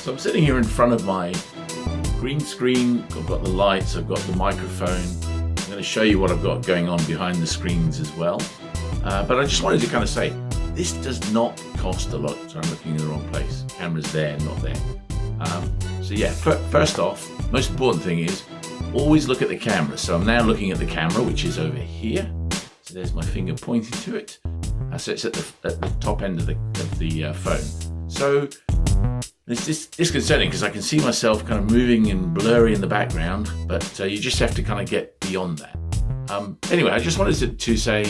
So I'm sitting here in front of my green screen. I've got the lights, I've got the microphone. I'm going to show you what I've got going on behind the screens as well. But I just wanted to kind of say, this does not cost a lot. So I'm looking in the wrong place. Camera's there, not there. So yeah, first off, most important thing is always look at the camera. So I'm now looking at the camera, which is over here. So there's my finger pointing to it. So it's at the top end of the phone. So it's disconcerting because I can see myself kind of moving and blurry in the background, but you just have to kind of get beyond that. Anyway, I just wanted to say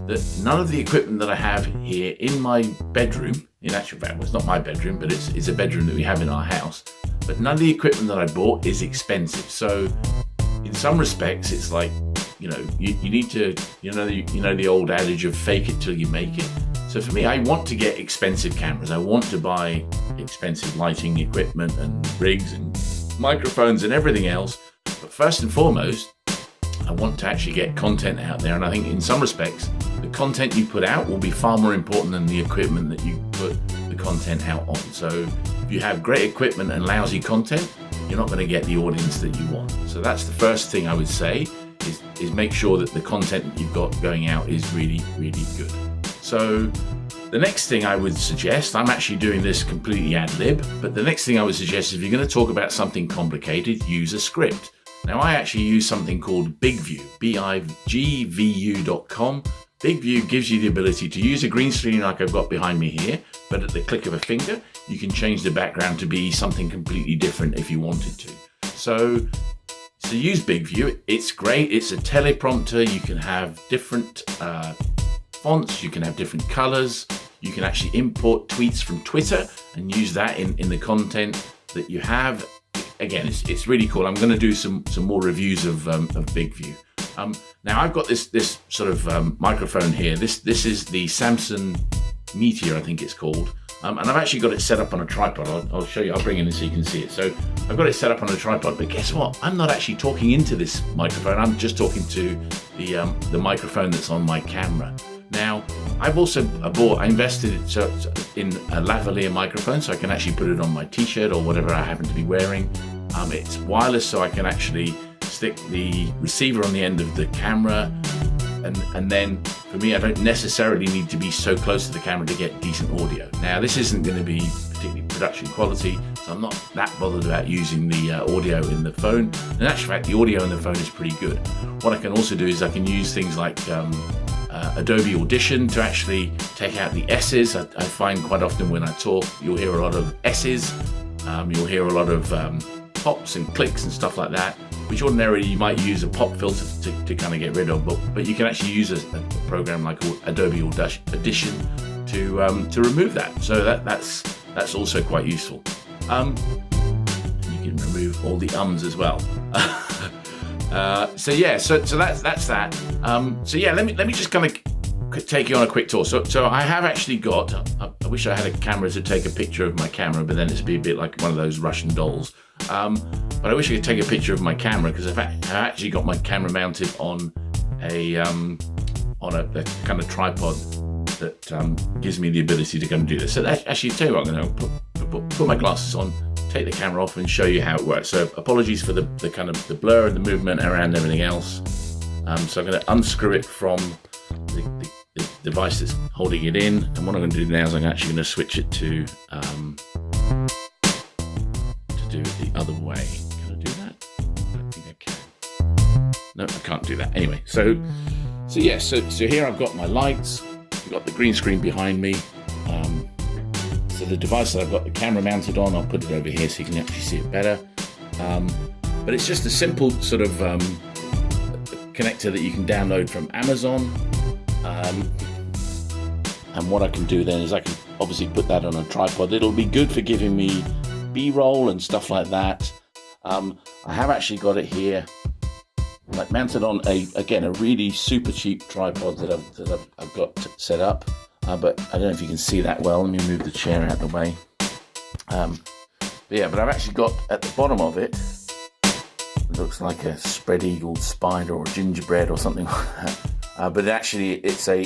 that none of the equipment that I have here in my bedroom, in actual fact, well, it's not my bedroom, but it's a bedroom that we have in our house, but none of the equipment that I bought is expensive. So in some respects, it's like, you need to, the old adage of fake it till you make it. So for me, I want to get expensive cameras. I want to buy expensive lighting equipment and rigs and microphones and everything else. But first and foremost, I want to actually get content out there. And I think in some respects, the content you put out will be far more important than the equipment that you put the content out on. So if you have great equipment and lousy content, you're not going to get the audience that you want. So that's the first thing I would say is make sure that the content that you've got going out is really, really good. So the next thing I would suggest, I'm actually doing this completely ad lib, but the next thing I would suggest is if you're going to talk about something complicated, use a script. Now I actually use something called BigView, bigvu.com. BigView gives you the ability to use a green screen like I've got behind me here, but at the click of a finger, you can change the background to be something completely different if you wanted to. So use BigView. It's great. It's a teleprompter. You can have different fonts. You can have different colors. You can actually import tweets from Twitter and use that in the content that you have. Again, it's really cool. I'm going to do some more reviews of BigView. Now I've got this sort of microphone here. This is the Samsung Meteor, I think it's called. And I've actually got it set up on a tripod. I'll show you, I'll bring it in so you can see it. So I've got it set up on a tripod, but guess what? I'm not actually talking into this microphone. I'm just talking to the microphone that's on my camera. Now, I've also I invested in a lavalier microphone, so I can actually put it on my t-shirt or whatever I happen to be wearing. It's wireless, so I can actually stick the receiver on the end of the camera. And then for me, I don't necessarily need to be so close to the camera to get decent audio. Now, this isn't going to be particularly production quality, so I'm not that bothered about using the audio in the phone. In actual fact, the audio in the phone is pretty good. What I can also do is I can use things like Adobe Audition to actually take out the S's. I find quite often when I talk, you'll hear a lot of S's. You'll hear a lot of pops and clicks and stuff like that, which ordinarily you might use a pop filter to kind of get rid of, but you can actually use a program like Adobe Audition to remove that. So that's also quite useful. You can remove all the ums as well. So that's that. So yeah, let me just kind of take you on a quick tour. So I have actually got. I wish I had a camera to take a picture of my camera, but then it'd be a bit like one of those Russian dolls. But I wish I could take a picture of my camera because I've actually got my camera mounted on a kind of tripod that gives me the ability to go and do this. So actually, tell you what, I'm going to put my glasses on, take the camera off, and show you how it works. So apologies for the kind of the blur and the movement around everything else. So I'm going to unscrew it from the device that's holding it in, and what I'm going to do now is I'm actually going to switch it to do it the other way. Can I do that? I don't think I can. No, I can't do that. Anyway, so here I've got my lights. I've got the green screen behind me. So the device that I've got the camera mounted on, I'll put it over here so you can actually see it better. But it's just a simple sort of connector that you can download from Amazon. And what I can do then is I can obviously put that on a tripod. It'll be good for giving me B-roll and stuff like that. I have actually got it here, like mounted on a really super cheap tripod that I've got set up. But I don't know if you can see that well. Let me move the chair out of the way. But I've actually got at the bottom of it, it looks like a spread eagle spider or a gingerbread or something like that. But actually it's an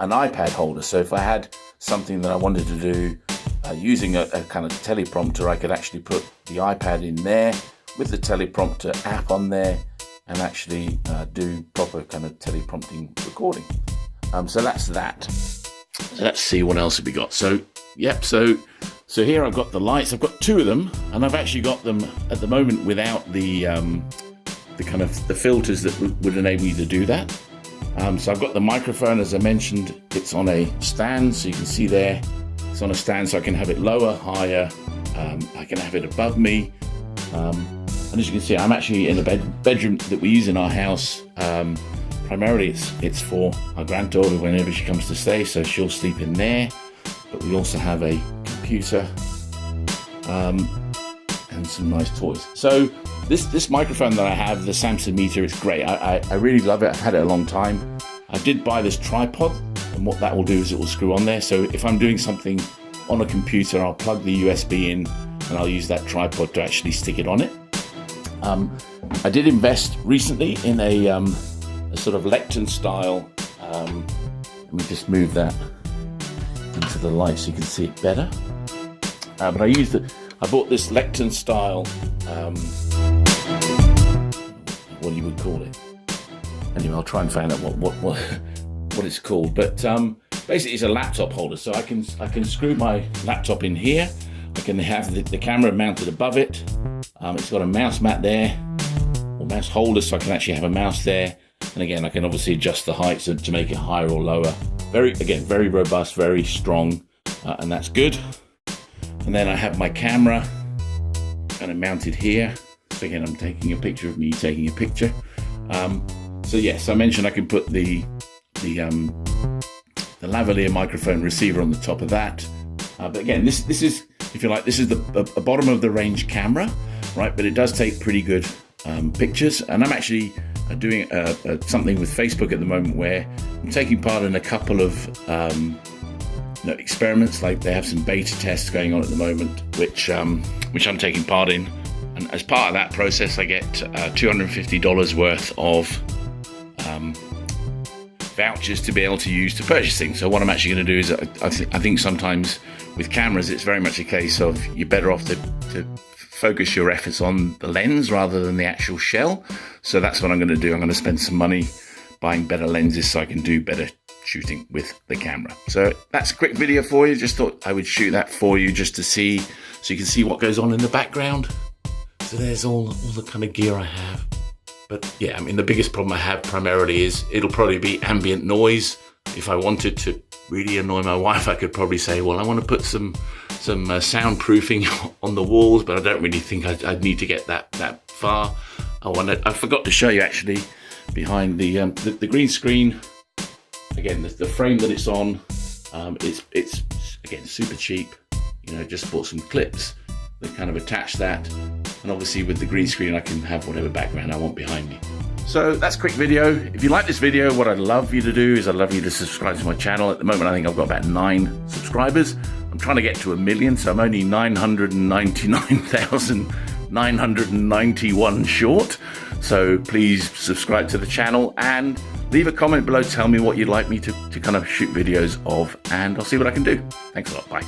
iPad holder. So if I had something that I wanted to do using a kind of teleprompter, I could actually put the iPad in there with the teleprompter app on there and actually do proper kind of teleprompting recording. So that's that. So let's see what else have we got. So so here I've got the lights. I've got two of them, and I've actually got them at the moment without the kind of the filters that would enable you to do that. So I've got the microphone, as I mentioned. It's on a stand, so you can see there. It's on a stand, so I can have it lower, higher. I can have it above me. And as you can see, I'm actually in a bedroom that we use in our house. Primarily, it's for our granddaughter whenever she comes to stay, so she'll sleep in there. But we also have a computer and some nice toys. So this microphone that I have, the Samson Meter, is great. I really love it. I've had it a long time. I did buy this tripod, and what that will do is it will screw on there. So if I'm doing something on a computer, I'll plug the USB in and I'll use that tripod to actually stick it on it. I did invest recently in a sort of lectern style. Let me just move that into the light so you can see it better. But I bought this lectern style, what you would call it. Anyway, I'll try and find out what it's called. But basically, it's a laptop holder, so I can screw my laptop in here. I can have the camera mounted above it. It's got a mouse mat there, or mouse holder, so I can actually have a mouse there. And again, I can obviously adjust the height to make it higher or lower. Very robust, very strong, and that's good. And then I have my camera kind of mounted here. So again, I'm taking a picture of me taking a picture. So yes, I mentioned I can put the lavalier microphone receiver on the top of that. But again, this is, if you like, this is the bottom of the range camera, right? But it does take pretty good pictures. And I'm actually doing something with Facebook at the moment where I'm taking part in a couple of experiments. Like they have some beta tests going on at the moment, which I'm taking part in. And as part of that process, I get $250 worth of vouchers to be able to use to purchase things. So what I'm actually going to do is I think sometimes with cameras, it's very much a case of you're better off to focus your efforts on the lens rather than the actual shell. So that's what I'm going to do. I'm going to spend some money buying better lenses so I can do better shooting with the camera. So that's a quick video for you. Just thought I would shoot that for you just to see, so you can see what goes on in the background. So there's all the kind of gear I have. But yeah, I mean, the biggest problem I have primarily is it'll probably be ambient noise. If I wanted to really annoy my wife, I could probably say, well, I want to put some soundproofing on the walls, but I don't really think I'd need to get that far. I forgot to show you actually behind the green screen. Again, the frame that it's on, it's again super cheap. Just bought some clips that kind of attach that, and obviously with the green screen I can have whatever background I want behind me. So that's a quick video. If you like this video, what I'd love you to do is I'd love you to subscribe to my channel. At the moment I think I've got about 9 subscribers. I'm trying to get to 1 million, so I'm only 999,991 short. So please subscribe to the channel and leave a comment below. Tell me what you'd like me to kind of shoot videos of, and I'll see what I can do. Thanks a lot. Bye.